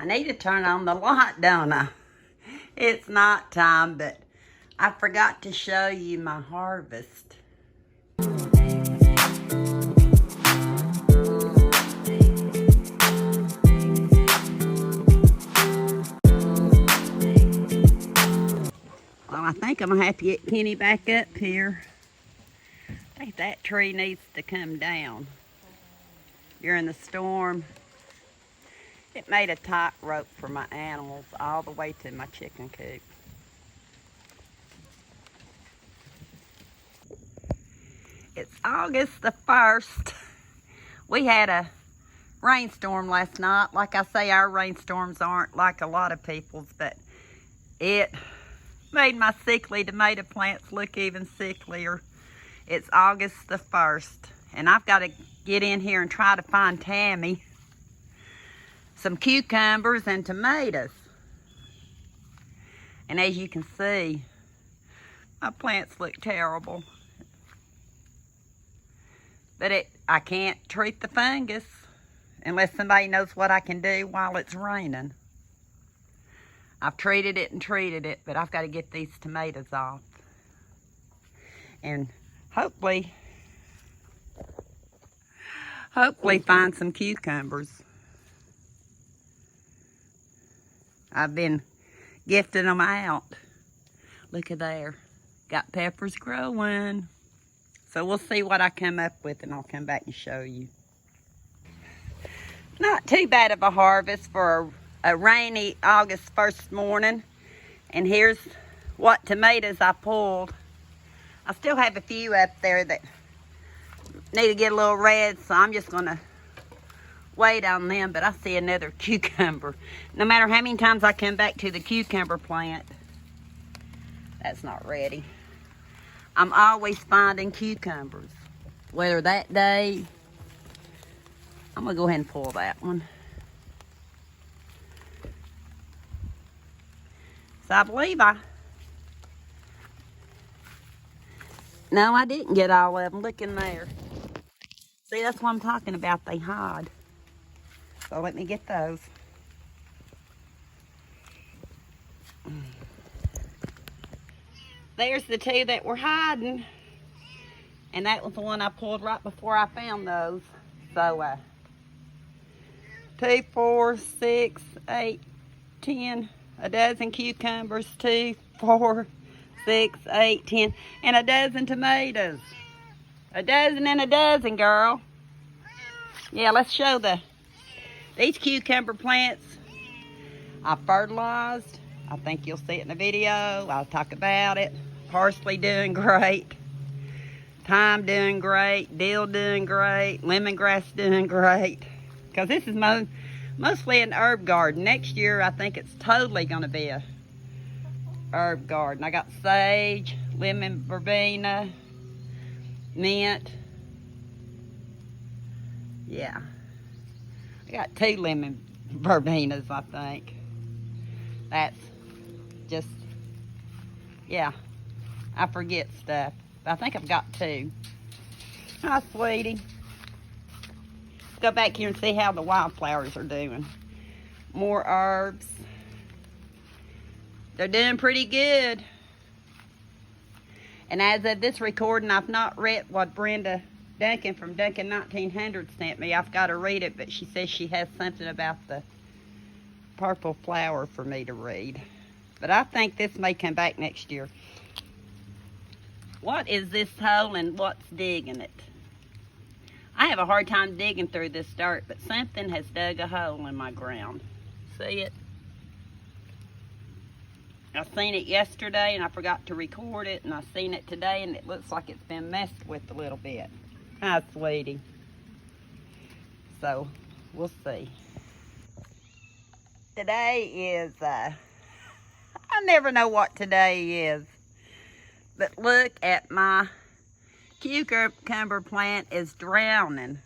I need to turn on the light, don't I? It's night time, but I forgot to show you my harvest. Well, I think I'm gonna have to get Kenny back up here. I think that tree needs to come down during the storm. It made a tight rope for my animals all the way to my chicken coop. It's August the 1st. We had a rainstorm last night. Like I say, our rainstorms aren't like a lot of people's, but it made my sickly tomato plants look even sicklier. It's August the 1st, and I've got to get in here and try to find Tammy some cucumbers and tomatoes. And as you can see, my plants look terrible. But I can't treat the fungus unless somebody knows what I can do while it's raining. I've treated it and treated it, but I've got to get these tomatoes off. And hopefully find some cucumbers. I've been gifting them out. Look at there. Got peppers growing. So we'll see what I come up with, and I'll come back and show you. Not too bad of a harvest for a rainy August 1st morning. And here's what tomatoes I pulled. I still have a few up there that need to get a little red, so I'm just gonna wait on them. But I see another cucumber. No matter how many times I come back to the cucumber plant, that's not ready. I'm always finding cucumbers. Whether that day, I'm gonna go ahead and pull that one. So I believe no, I didn't get all of them. Look in there. See, that's what I'm talking about. They hide. So let me get those. There's the two that were hiding. And that was the one I pulled right before I found those. So, 2, 4, 6, 8, 10, a dozen cucumbers, 2, 4, 6, 8, 10, and a dozen tomatoes. A dozen and a dozen, girl. Yeah, let's show these cucumber plants I fertilized. I think you'll see it in the video. I'll talk about it. Parsley doing great. Thyme doing great. Dill doing great. Lemongrass doing great. Because this is mostly an herb garden. Next year, I think it's totally going to be a herb garden. I got sage, lemon verbena, mint. Yeah. I got 2 lemon verbenas, I think. That's just, yeah. I forget stuff. But I think I've got 2. Hi, sweetie. Let's go back here and see how the wildflowers are doing. More herbs. They're doing pretty good. And as of this recording, I've not read what Brenda Duncan from Duncan 1900 sent me. I've got to read it, but she says she has something about the purple flower for me to read. But I think this may come back next year. What is this hole and what's digging it? I have a hard time digging through this dirt, but something has dug a hole in my ground. See it? I seen it yesterday and I forgot to record it, and I seen it today and it looks like it's been messed with a little bit. Hi, sweetie. So, we'll see. Today is, I never know what today is. But look at my cucumber plant is drowning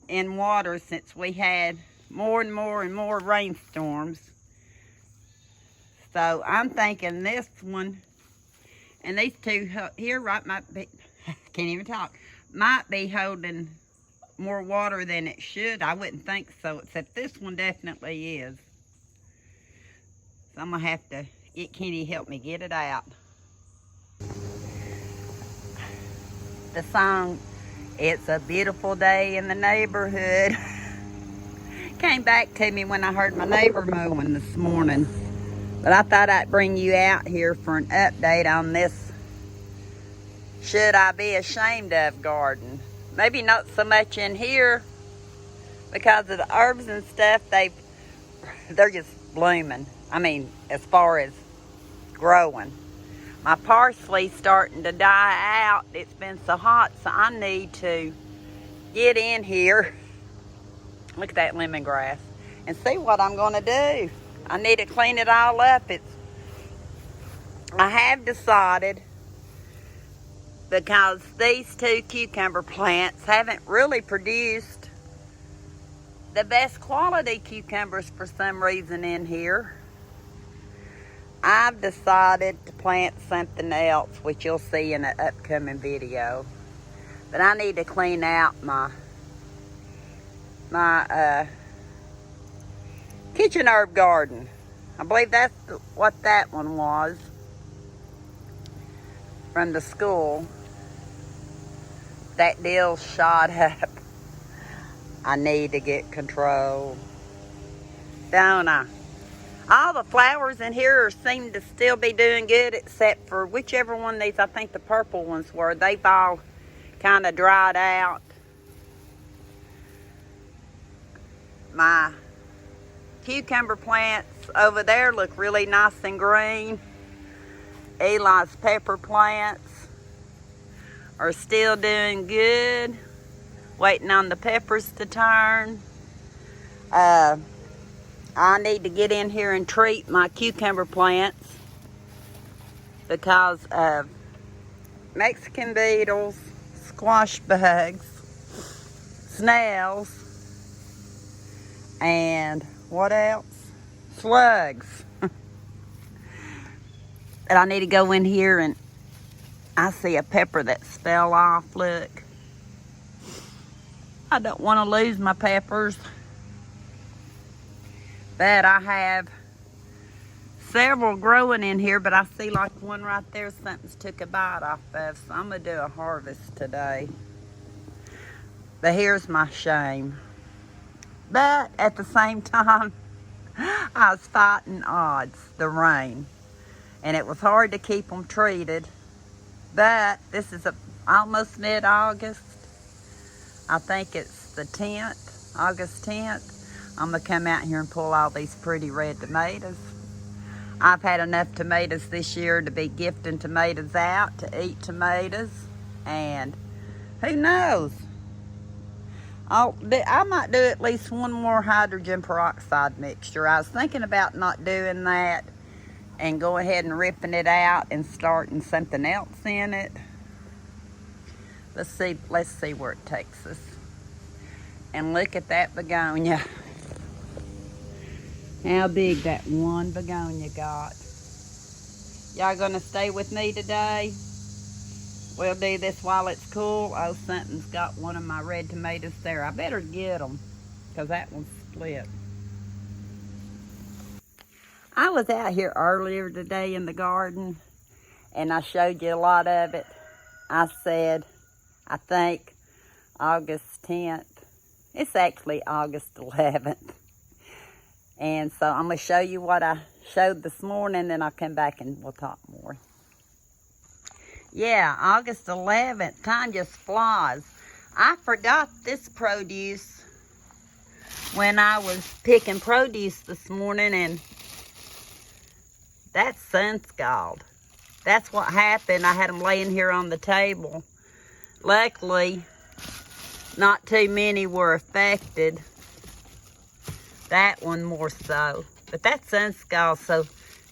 in water since we had more and more and more rainstorms. So I'm thinking this one and these two here right might be, can't even talk, might be holding more water than it should. I wouldn't think so, except this one definitely is. So I'm going to have to get Kenny to help me get it out. The song, "It's a Beautiful Day in the Neighborhood," came back to me when I heard my neighbor mowing this morning. But I thought I'd bring you out here for an update on this "Should I Be Ashamed Of" garden. Maybe not so much in here because of the herbs and stuff. They're just blooming. I mean, as far as growing. My parsley's starting to die out. It's been so hot, so I need to get in here. Look at that lemongrass. And see what I'm going to do. I need to clean it all up. I have decided, because these two cucumber plants haven't really produced the best quality cucumbers for some reason in here, I've decided to plant something else, which you'll see in an upcoming video. But I need to clean out my kitchen herb garden. I believe that's what that one was from the school. That deal shot up. I need to get control, don't I? All the flowers in here seem to still be doing good, except for whichever one these, I think the purple ones were. They've all kind of dried out. My cucumber plants over there look really nice and green. Eli's pepper plants are still doing good. Waiting on the peppers to turn. I need to get in here and treat my cucumber plants because of Mexican beetles, squash bugs, snails, and what else? Slugs. And I need to go in here, and I see a pepper that fell off, look. I don't want to lose my peppers. But I have several growing in here, but I see like one right there something's took a bite off of, so I'm going to do a harvest today. But here's my shame. But at the same time, I was fighting odds, the rain. And it was hard to keep them treated. But this is almost mid-August. I think it's the 10th, August 10th. I'm going to come out here and pull all these pretty red tomatoes. I've had enough tomatoes this year to be gifting tomatoes out, to eat tomatoes. And who knows? I might do at least one more hydrogen peroxide mixture. I was thinking about not doing that and go ahead and ripping it out and starting something else in it. Let's see where it takes us. And look at that begonia. How big that one begonia got. Y'all gonna stay with me today? We'll do this while it's cool. Oh, something's got one of my red tomatoes there. I better get them, because that one's split. I was out here earlier today in the garden, and I showed you a lot of it. I said, I think August 10th. It's actually August 11th. And so I'm going to show you what I showed this morning, then I'll come back and we'll talk more. Yeah, August 11th. Time just flies. I forgot this produce when I was picking produce this morning, and that's sun scald. That's what happened. I had them laying here on the table. Luckily, not too many were affected. That one more so. But that's sun scald, so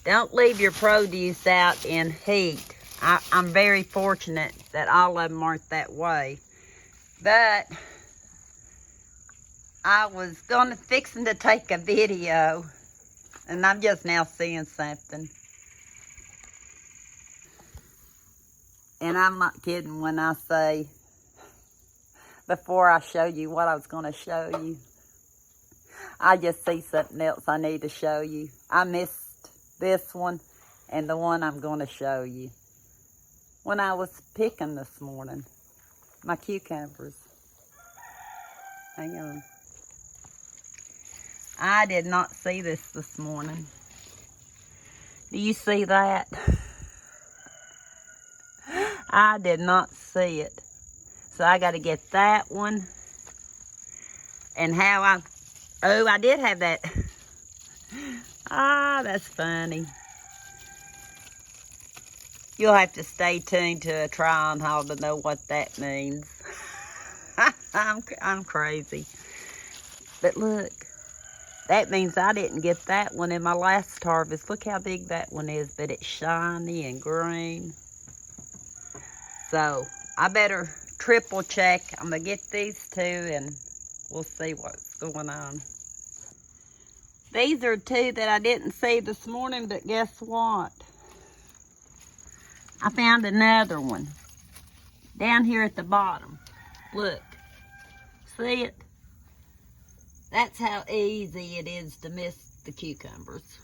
don't leave your produce out in heat. I'm very fortunate that all of them aren't that way. But I was fixing to take a video, and I'm just now seeing something. And I'm not kidding when I say before I show you what I was going to show you. I just see something else I need to show you. I missed this one and the one I'm going to show you. When I was picking this morning, my cucumbers. Hang on. I did not see this morning. Do you see that? I did not see it. So I got to get that one. And oh, I did have that. Ah, that's funny. You'll have to stay tuned to a try-on haul to know what that means. I'm crazy. But look, that means I didn't get that one in my last harvest. Look how big that one is, but it's shiny and green. So I better triple check. I'm gonna get these two and we'll see what's going on. These are two that I didn't see this morning, but guess what? I found another one down here at the bottom. Look, see it? That's how easy it is to miss the cucumbers.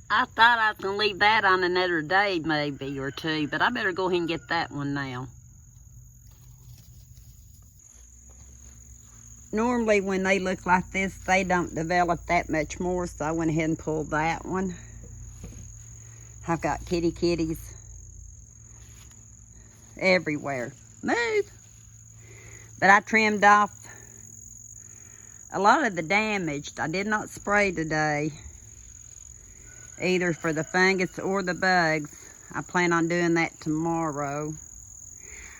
I thought I was going to leave that on another day maybe or two, but I better go ahead and get that one now. Normally when they look like this, they don't develop that much more, so I went ahead and pulled that one. I've got kitties everywhere. Move! But I trimmed off a lot of the damaged. I did not spray today, either for the fungus or the bugs. I plan on doing that tomorrow.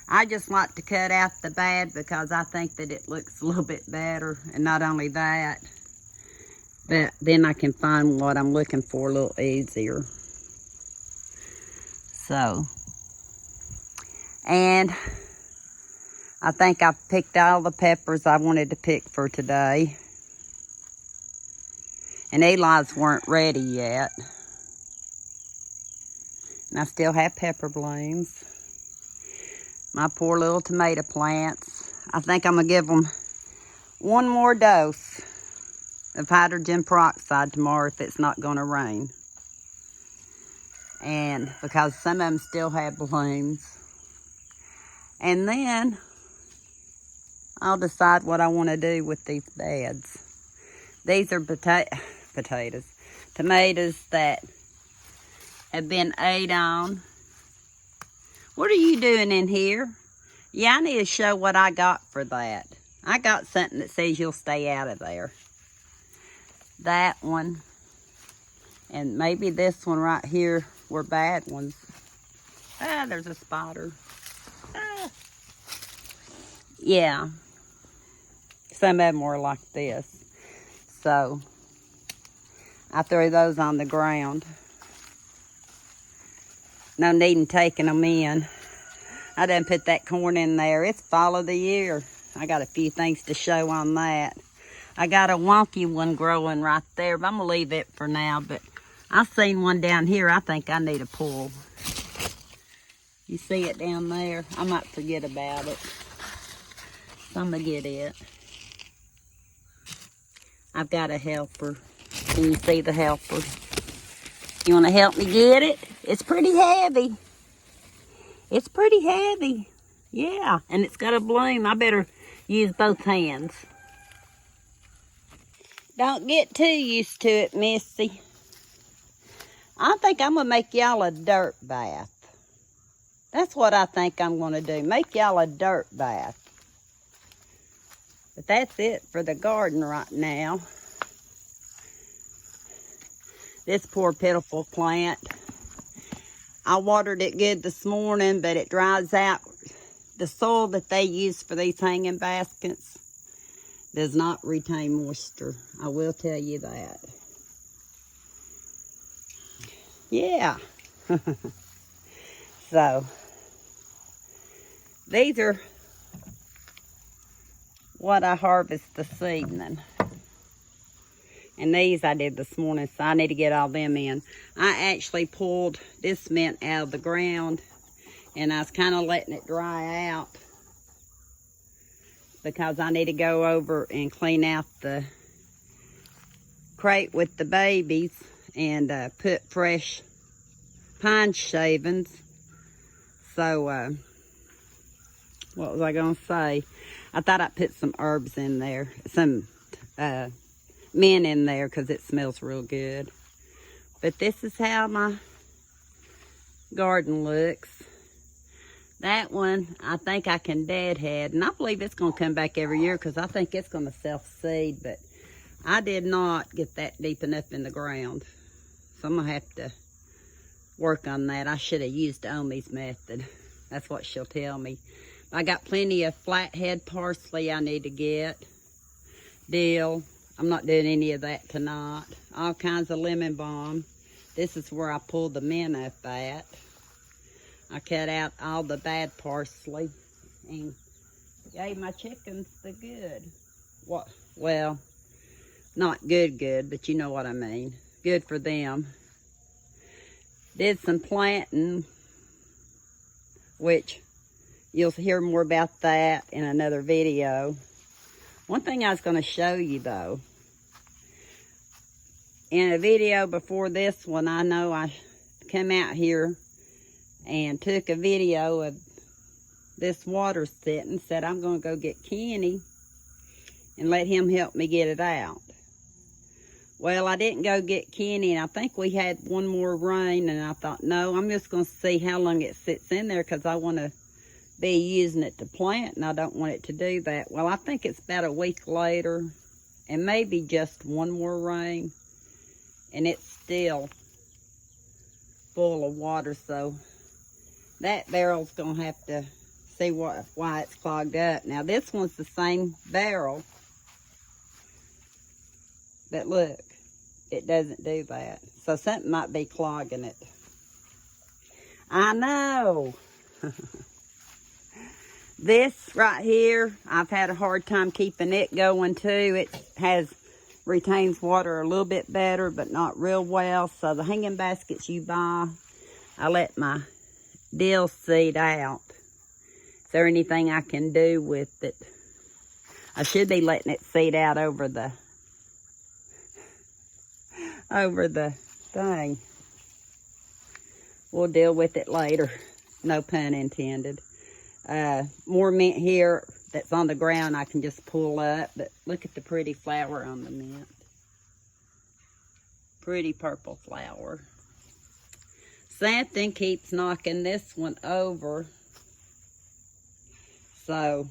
I just like to cut out the bad because I think that it looks a little bit better. And not only that, but then I can find what I'm looking for a little easier. So, and I think I've picked all the peppers I wanted to pick for today. And Eli's weren't ready yet. And I still have pepper blooms. My poor little tomato plants. I think I'm going to give them one more dose of hydrogen peroxide tomorrow if it's not going to rain. And because some of them still have blooms. And then I'll decide what I want to do with these beds. These are tomatoes that have been ate on. What are you doing in here? Yeah, I need to show what I got for that. I got something that says you'll stay out of there. That one. And maybe this one right here were bad ones. Ah, there's a spider. Ah. Yeah. Some of them were like this. So, I threw those on the ground. No need in taking them in. I done put that corn in there. It's fall of the year. I got a few things to show on that. I got a wonky one growing right there, but I'm going to leave it for now. But I seen one down here I think I need to pull. You see it down there? I might forget about it. So I'm going to get it. I've got a helper. Can you see the helper? You want to help me get it? It's pretty heavy. It's pretty heavy. Yeah, and it's got a bloom. I better use both hands. Don't get too used to it, Missy. I think I'm going to make y'all a dirt bath. That's what I think I'm going to do. Make y'all a dirt bath. But that's it for the garden right now. This poor pitiful plant. I watered it good this morning, but it dries out. The soil that they use for these hanging baskets does not retain moisture. I will tell you that. Yeah. So, these are what I harvest this evening. And these I did this morning, so I need to get all them in. I actually pulled this mint out of the ground And I was kind of letting it dry out because I need to go over and clean out the crate with the babies and put fresh pine shavings. So, what was I going to say? I thought I'd put some herbs in there, some mint in there because it smells real good. But this is how my garden looks. That one, I think I can deadhead, and I believe it's going to come back every year because I think it's going to self-seed, but I did not get that deep enough in the ground. So I'm going to have to work on that. I should have used Omi's method. That's what she'll tell me. I got plenty of flathead parsley I need to get. Dill. I'm not doing any of that tonight. All kinds of lemon balm. This is where I pulled the mint up at. I cut out all the bad parsley and gave my chickens the good. What? Well, not good, but you know what I mean. Good for them. Did some planting, which you'll hear more about that in another video. One thing I was going to show you though, in a video before this one, I know I come out here and took a video of this water sitting, said I'm going to go get Kenny and let him help me get it out. Well, I didn't go get Kenny, and I think we had one more rain, and I thought, no, I'm just going to see how long it sits in there because I want to be using it to plant, and I don't want it to do that. Well, I think it's about a week later, and maybe just one more rain, and it's still full of water, so that barrel's going to have to see why it's clogged up. Now, this one's the same barrel, but look, it doesn't do that. So something might be clogging it. I know. This right here, I've had a hard time keeping it going too. It retains water a little bit better, but not real well. So the hanging baskets you buy, I let my dill seed out. Is there anything I can do with it? I should be letting it seed out over the thing. We'll deal with it later. No pun intended. More mint here that's on the ground I can just pull up. But look at the pretty flower on the mint. Pretty purple flower. Something keeps knocking this one over. So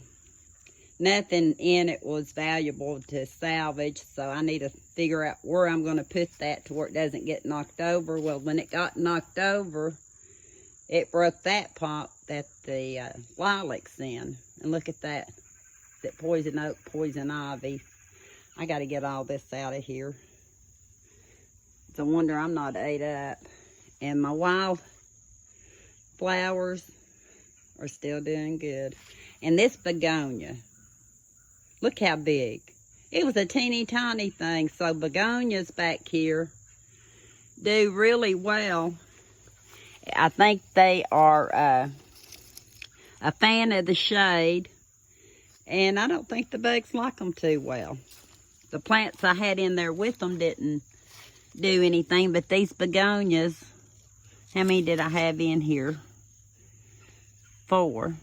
nothing in it was valuable to salvage. So I need to figure out where I'm going to put that to where it doesn't get knocked over. Well, when it got knocked over, it broke that pot that the lilac's in. And look at that. That poison oak, poison ivy. I got to get all this out of here. It's a wonder I'm not ate up. And my wild flowers are still doing good. And this begonia, look how big. It was a teeny tiny thing. So begonias back here do really well. I think they are a fan of the shade. And I don't think the bugs like them too well. The plants I had in there with them didn't do anything. But these begonias, how many did I have in here? 4.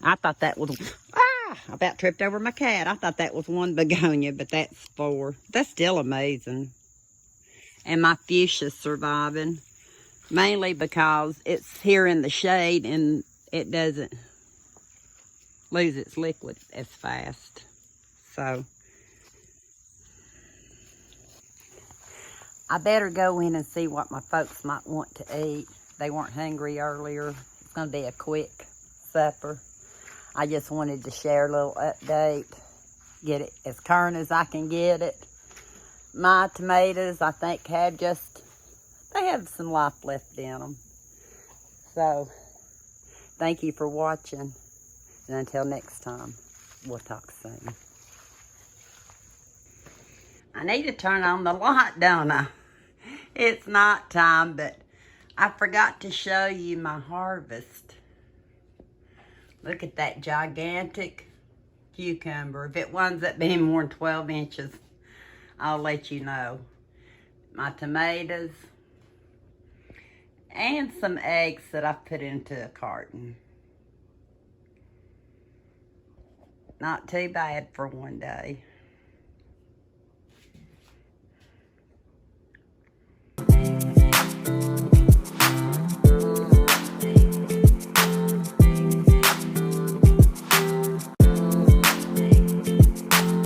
I thought that was, I about tripped over my cat. I thought that was one begonia, but that's 4. That's still amazing. And my fuchsia's surviving, mainly because it's here in the shade and it doesn't lose its liquid as fast. So I better go in and see what my folks might want to eat. They weren't hungry earlier. It's going to be a quick supper. I just wanted to share a little update, get it as current as I can get it. My tomatoes, I think, they have some life left in them. So, thank you for watching. And until next time, we'll talk soon. I need to turn on the light, don't I? It's night time, but I forgot to show you my harvest. Look at that gigantic cucumber. If it winds up being more than 12 inches, I'll let you know. My tomatoes and some eggs that I put into a carton. Not too bad for one day.